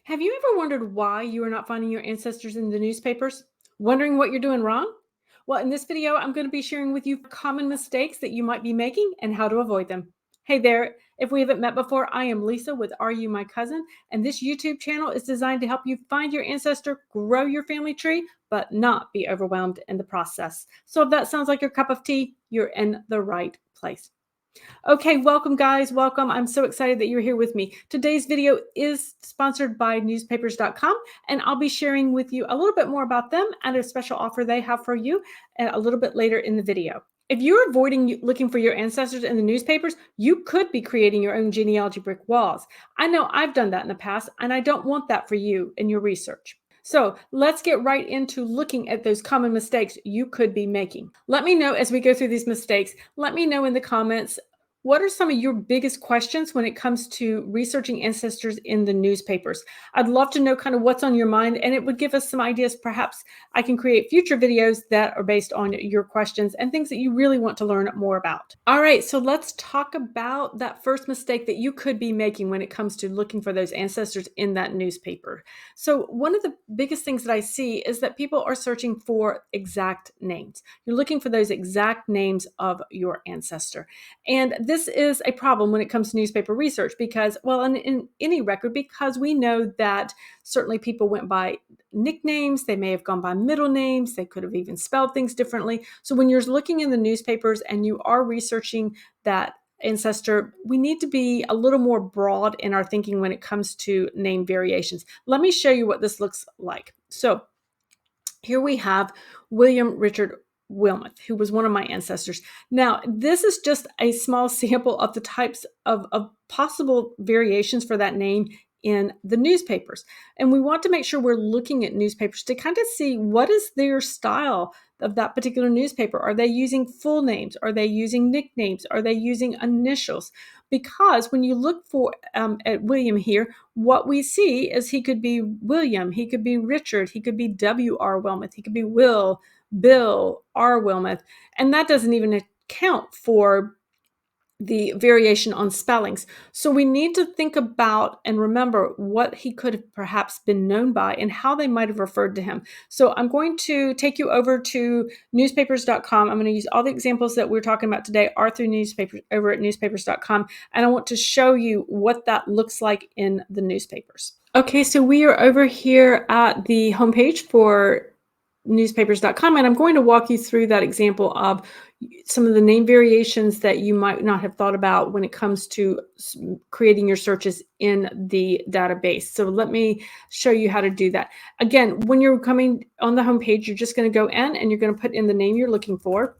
Have you ever wondered why you are not finding your ancestors in the newspapers? Wondering what you're doing wrong? Well, in this video, I'm going to be sharing with you common mistakes that you might be making and how to avoid them. Hey there, if we haven't met before, I am Lisa with Are You My Cousin? And this YouTube channel is designed to help you find your ancestor, grow your family tree, but not be overwhelmed in the process. So if that sounds like your cup of tea, you're in the right place. Okay, welcome guys, welcome. I'm so excited that you're here with me. Today's video is sponsored by newspapers.com, and I'll be sharing with you a little bit more about them and a special offer they have for you a little bit later in the video. If you're avoiding looking for your ancestors in the newspapers, you could be creating your own genealogy brick walls. I know I've done that in the past, and I don't want that for you in your research. So let's get right into looking at those common mistakes you could be making. Let me know as we go through these mistakes. Let me know in the comments, what are some of your biggest questions when it comes to researching ancestors in the newspapers? I'd love to know kind of what's on your mind, and it would give us some ideas. Perhaps I can create future videos that are based on your questions and things that you really want to learn more about. All right, so let's talk about that first mistake that you could be making when it comes to looking for those ancestors in that newspaper. So one of the biggest things that I see is that people are searching for exact names. You're looking for those exact names of your ancestor. And this is a problem when it comes to newspaper research because, well, in any record, because we know that certainly people went by nicknames, they may have gone by middle names, they could have even spelled things differently. So when you're looking in the newspapers and you are researching that ancestor, we need to be a little more broad in our thinking when it comes to name variations. Let me show you what this looks like. So here we have William Richard Wilmot, who was one of my ancestors. Now, this is just a small sample of the types of possible variations for that name in the newspapers. And we want to make sure we're looking at newspapers to kind of see what is their style of that particular newspaper. Are they using full names? Are they using nicknames? Are they using initials? Because when you look for at William here, what we see is he could be William, he could be Richard, he could be W.R. Wilmot, he could be Will, Bill, R. Wilmot, and that doesn't even account for the variation on spellings. So we need to think about and remember what he could have perhaps been known by and how they might have referred to him. So I'm going to take you over to newspapers.com. I'm going to use all the examples that we're talking about today are through newspapers over at newspapers.com. And I want to show you what that looks like in the newspapers. Okay, so we are over here at the homepage for newspapers.com, and I'm going to walk you through that example of some of the name variations that you might not have thought about when it comes to creating your searches in the database. So let me show you how to do that. Again, when you're coming on the homepage, you're just going to go in and you're going to put in the name you're looking for.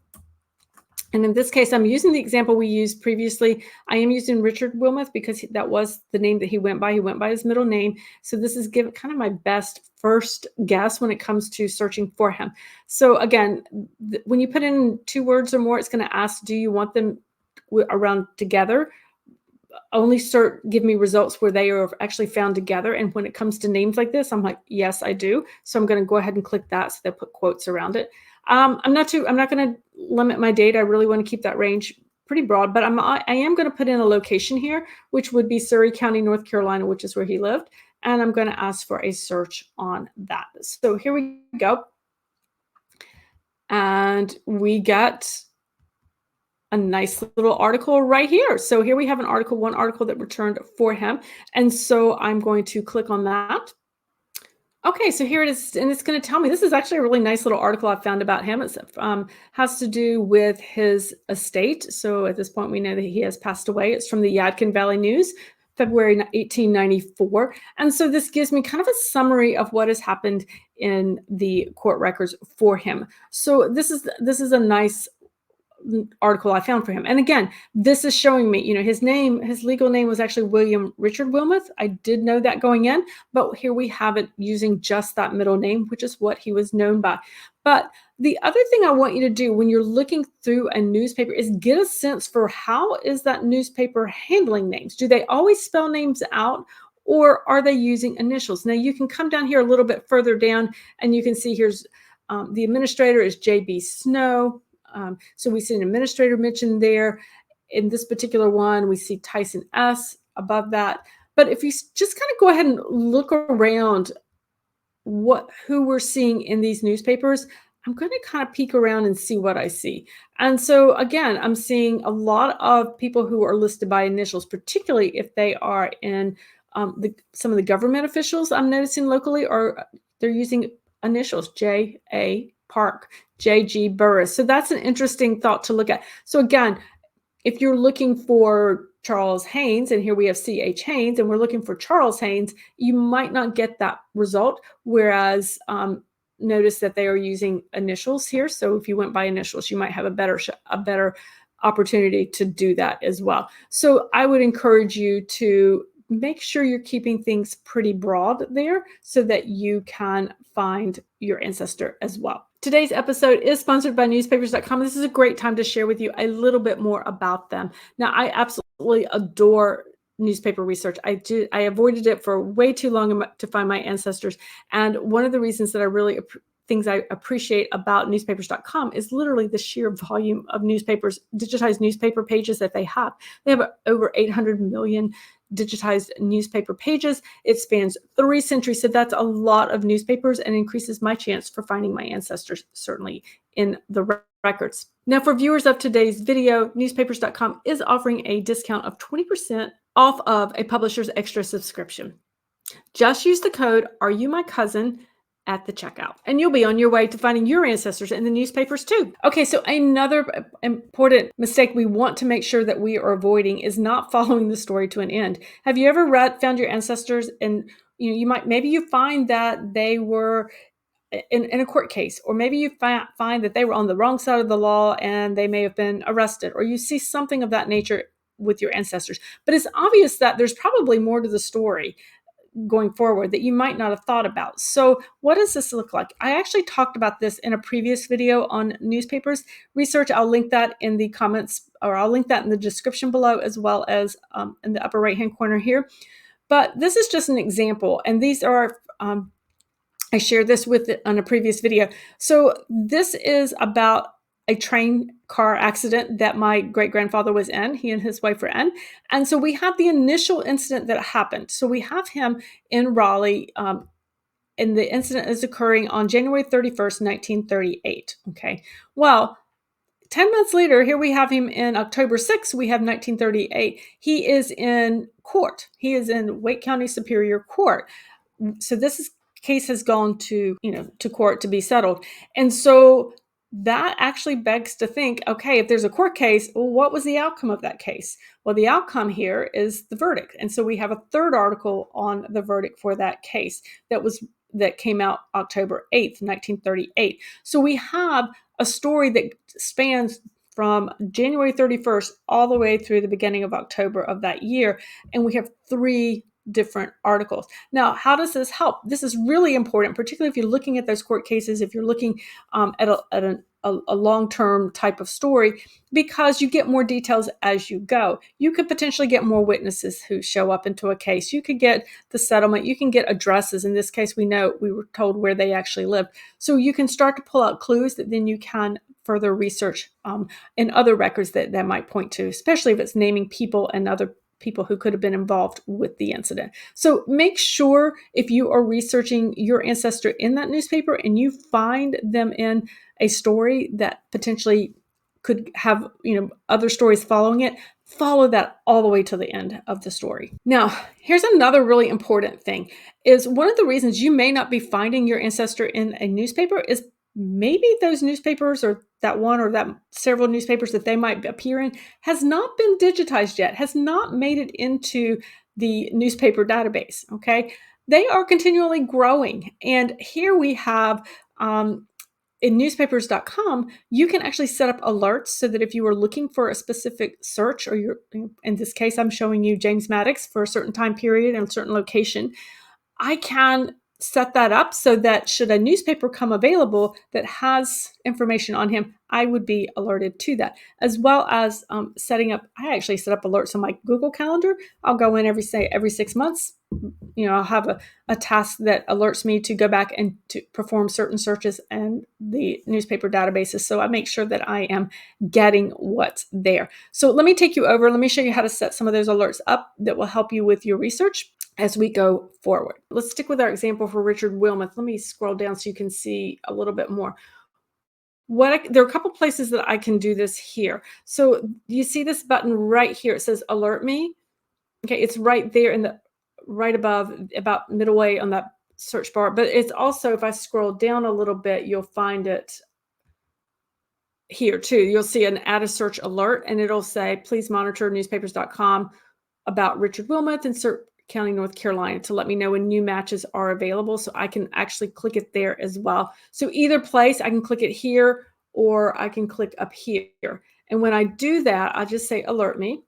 And in this case, I'm using the example we used previously. I am using Richard Wilmot because that was the name that he went by. He went by his middle name. So this is kind of my best first guess when it comes to searching for him. So again, when you put in 2 words or more, it's going to ask, do you want them around together? Only give me results where they are actually found together. And when it comes to names like this, I'm like, yes, I do. So I'm going to go ahead and click that. So they'll put quotes around it. I'm not going to limit my date. I really want to keep that range pretty broad, but I am going to put in a location here, which would be Surrey County, North Carolina, which is where he lived. And I'm going to ask for a search on that. So here we go. And we got a nice little article right here. So here we have one article that returned for him. And so I'm going to click on that. Okay, so here it is, and it's going to tell me, this is actually a really nice little article I found about him. It has to do with his estate. So at this point, we know that he has passed away. It's from the Yadkin Valley News, February 1894. And so this gives me kind of a summary of what has happened in the court records for him. So this is a nice article I found for him. And again, this is showing me, his legal name was actually William Richard Wilmot. I did know that going in, but here we have it using just that middle name, which is what he was known by. But the other thing I want you to do when you're looking through a newspaper is get a sense for how is that newspaper handling names. Do they always spell names out, or are they using initials? Now you can come down here a little bit further down and you can see here's the administrator is J.B. Snow. So we see an administrator mentioned there. In this particular one, we see Tyson S. above that. But if you just kind of go ahead and look around who we're seeing in these newspapers, I'm going to kind of peek around and see what I see. And so again, I'm seeing a lot of people who are listed by initials, particularly if they are in some of the government officials I'm noticing locally, or they're using initials: J.A. Park, J.G. Burris. So that's an interesting thought to look at. So again, if you're looking for Charles Haynes, and here we have C.H. Haynes, and we're looking for Charles Haynes, you might not get that result. Whereas notice that they are using initials here. So if you went by initials, you might have a better opportunity to do that as well. So I would encourage you to make sure you're keeping things pretty broad there so that you can find your ancestor as well. Today's episode is sponsored by newspapers.com. This is a great time to share with you a little bit more about them. Now, I absolutely adore newspaper research. I avoided it for way too long to find my ancestors. And one of the reasons that things I appreciate about newspapers.com is literally the sheer volume of digitized newspaper pages that they have. They have over 800 million digitized newspaper pages. It spans 3 centuries. So that's a lot of newspapers and increases my chance for finding my ancestors, certainly in the records. Now, for viewers of today's video, newspapers.com is offering a discount of 20% off of a publisher's extra subscription. Just use the code "AreYouMyCousin" at the checkout, and you'll be on your way to finding your ancestors in the newspapers too. Okay, so another important mistake we want to make sure that we are avoiding is not following the story to an end. Have you ever found your ancestors, and maybe you find that they were in a court case, or maybe you find that they were on the wrong side of the law and they may have been arrested, or you see something of that nature with your ancestors. But it's obvious that there's probably more to the story going forward that you might not have thought about. So what does this look like? I actually talked about this in a previous video on newspapers research. I'll link that in the comments, or I'll link that in the description below, as well as in the upper right hand corner here. But this is just an example, and these are I shared this on a previous video. So this is about a train car accident that my great-grandfather was in. He and his wife were in. And so we have the initial incident that happened. So we have him in Raleigh, and the incident is occurring on January 31st, 1938. Okay. Well, 10 months later, here we have him in October 6th, we have 1938. He is in court. He is in Wake County Superior Court. So case has gone to court to be settled. And so that actually begs to think, okay, if there's a court case, well, what was the outcome of that case? Well, the outcome here is the verdict. And so we have a third article on the verdict for that case that came out October 8th, 1938. So we have a story that spans from January 31st all the way through the beginning of October of that year. And we have 3 different articles. Now, how does this help? This is really important, particularly if you're looking at those court cases, if you're looking at a long-term type of story, because you get more details as you go. You could potentially get more witnesses who show up into a case. You could get the settlement. You can get addresses. In this case, we were told where they actually lived. So you can start to pull out clues that then you can further research in other records that might point to, especially if it's naming people and other people who could have been involved with the incident. So make sure, if you are researching your ancestor in that newspaper and you find them in a story that potentially could have other stories following it, follow that all the way to the end of the story. Now, here's another really important thing, is one of the reasons you may not be finding your ancestor in a newspaper is maybe those newspapers, or that one or that several newspapers that they might appear in, has not been digitized yet, has not made it into the newspaper database. Okay. They are continually growing. And here we have in newspapers.com, you can actually set up alerts so that if you are looking for a specific search, or in this case, I'm showing you James Maddox for a certain time period and a certain location, I can set that up so that should a newspaper come available that has information on him, I would be alerted to that, as well as setting up. I actually set up alerts on my Google Calendar. I'll go in every 6 months. I'll have a task that alerts me to go back and to perform certain searches and the newspaper databases. So I make sure that I am getting what's there. So let me take you over. Let me show you how to set some of those alerts up that will help you with your research as we go forward. Let's stick with our example for Richard Wilmoth. Let me scroll down so you can see a little bit more. There are a couple places that I can do this here. So you see this button right here. It says alert me. Okay, it's right there right above, about middle way on that search bar. But it's also, if I scroll down a little bit, you'll find it here too. You'll see an add a search alert, and it'll say, please monitor newspapers.com about Richard Wilmoth in Cirque County, North Carolina, to let me know when new matches are available. So I can actually click it there as well. So either place, I can click it here or I can click up here. And when I do that, I just say alert me.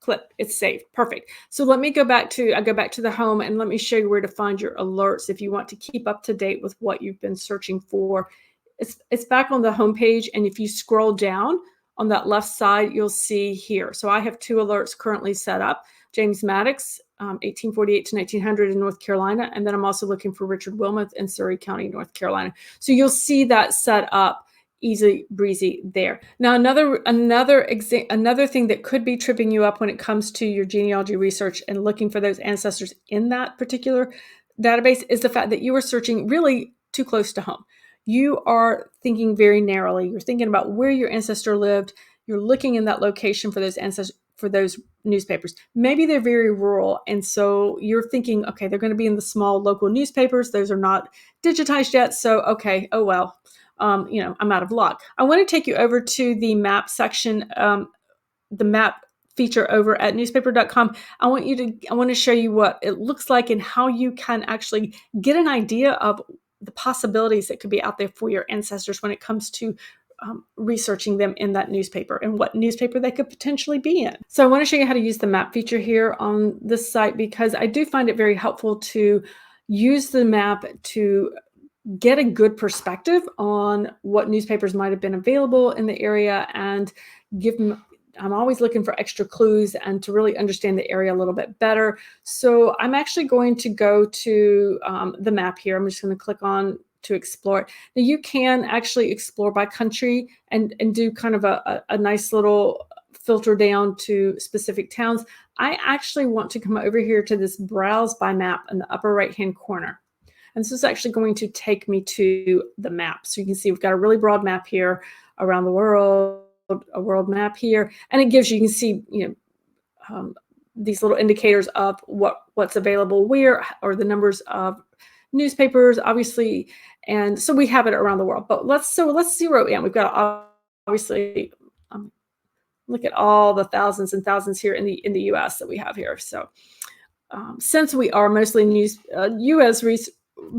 Click, it's saved. Perfect. So let me go back to the home and let me show you where to find your alerts if you want to keep up to date with what you've been searching for. It's back on the home page, and if you scroll down on that left side, you'll see here. So I have 2 alerts currently set up. James Maddox, 1848 to 1900 in North Carolina, and then I'm also looking for Richard Wilmoth in Surrey County, North Carolina. So you'll see that set up easy breezy there. Now, another thing that could be tripping you up when it comes to your genealogy research and looking for those ancestors in that particular database is the fact that you are searching really too close to home. You are thinking very narrowly. You're thinking about where your ancestor lived. You're looking in that location for those ancestors, for those newspapers. Maybe they're very rural, and so you're thinking, okay, they're going to be in the small local newspapers. Those are not digitized yet, so okay, oh well. I'm out of luck. I want to take you over to the map section, the map feature over at newspaper.com. I want to show you what it looks like and how you can actually get an idea of the possibilities that could be out there for your ancestors when it comes to researching them in that newspaper and what newspaper they could potentially be in. So I want to show you how to use the map feature here on this site, because I do find it very helpful to use the map to get a good perspective on what newspapers might have been available in the area and I'm always looking for extra clues and to really understand the area a little bit better. So I'm actually going to go to the map here. I'm just going to click on to explore it. Now you can actually explore by country and do kind of a nice little filter down to specific towns. I actually want to come over here to this browse by map in the upper right hand corner. And this is actually going to take me to the map. So you can see we've got a really broad map here around the world, a world map here. And it gives you can see, these little indicators of what's available where, or the numbers of newspapers, obviously. And so we have it around the world. But let's zero in. We've got obviously, look at all the thousands and thousands here in the US that we have here. So since we are mostly US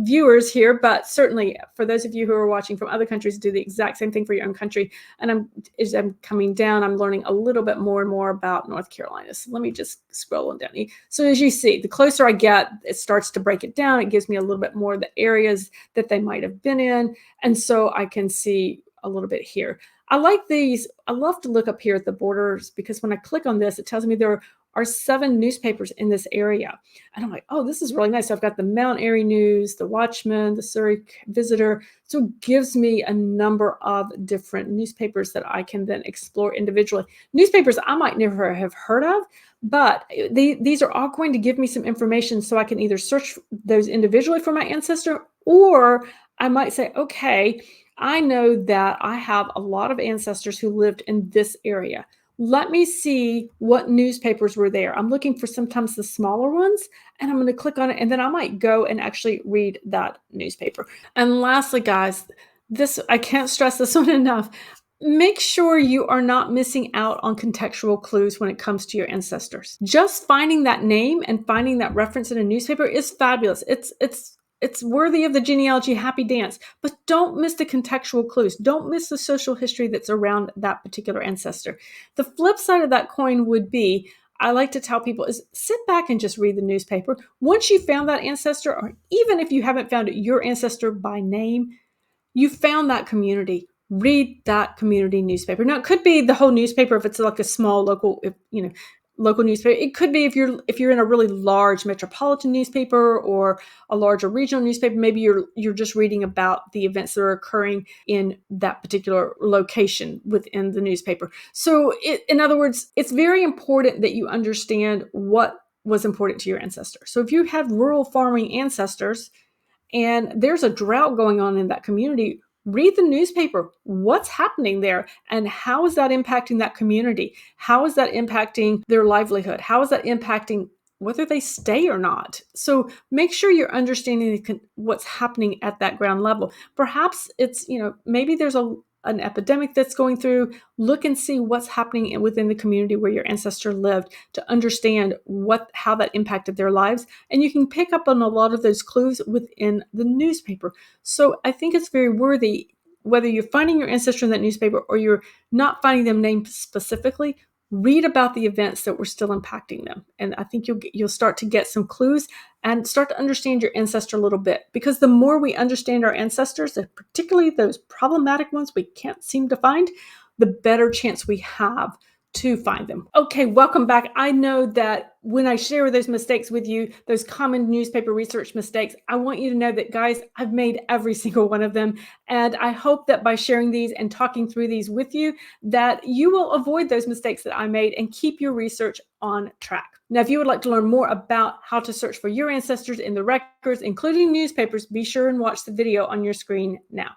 viewers here, but certainly for those of you who are watching from other countries, do the exact same thing for your own country. And as I'm coming down, I'm learning a little bit more and more about North Carolina. So let me just scroll on down. So as you see, the closer I get, it starts to break it down. It gives me a little bit more of the areas that they might have been in. And so I can see a little bit here. I like these. I love to look up here at the borders, because when I click on this, it tells me there are 7 newspapers in this area. And I'm like, oh, this is really nice. So I've got the Mount Airy News, the Watchman, the Surrey Visitor. So it gives me a number of different newspapers that I can then explore individually. Newspapers I might never have heard of, but these are all going to give me some information so I can either search those individually for my ancestor, or I might say, okay, I know that I have a lot of ancestors who lived in this area. Let me see what newspapers were there. I'm looking for sometimes the smaller ones, and I'm going to click on it, and then I might go and actually read that newspaper. And lastly, guys, I can't stress this one enough. Make sure you are not missing out on contextual clues when it comes to your ancestors. Just finding that name and finding that reference in a newspaper is fabulous. It's worthy of the genealogy happy dance, but don't miss the contextual clues. Don't miss the social history that's around that particular ancestor. The flip side of that coin would be, I like to tell people is sit back and just read the newspaper. Once you found that ancestor, or even if you haven't found your ancestor by name, you found that community. Read that community newspaper. Now, it could be the whole newspaper if it's like a small local, local newspaper. It could be if you're in a really large metropolitan newspaper or a larger regional newspaper. Maybe you're just reading about the events that are occurring in that particular location within the newspaper. So, in other words, it's very important that you understand what was important to your ancestors. So, if you have rural farming ancestors and there's a drought going on in that community, read the newspaper. What's happening there? And how is that impacting that community? How is that impacting their livelihood? How is that impacting whether they stay or not? So make sure you're understanding what's happening at that ground level. Perhaps it's, maybe there's an epidemic that's going through. Look and see what's happening within the community where your ancestor lived to understand how that impacted their lives. And you can pick up on a lot of those clues within the newspaper. So I think it's very worthy, whether you're finding your ancestor in that newspaper or you're not finding them named specifically, read about the events that were still impacting them. And I think you'll start to get some clues and start to understand your ancestor a little bit. Because the more we understand our ancestors, and particularly those problematic ones we can't seem to find, the better chance we have to find them. Okay, welcome back. I know that when I share those mistakes with you, those common newspaper research mistakes, I want you to know that, guys, I've made every single one of them. And I hope that by sharing these and talking through these with you, that you will avoid those mistakes that I made and keep your research on track. Now, if you would like to learn more about how to search for your ancestors in the records, including newspapers, be sure and watch the video on your screen now.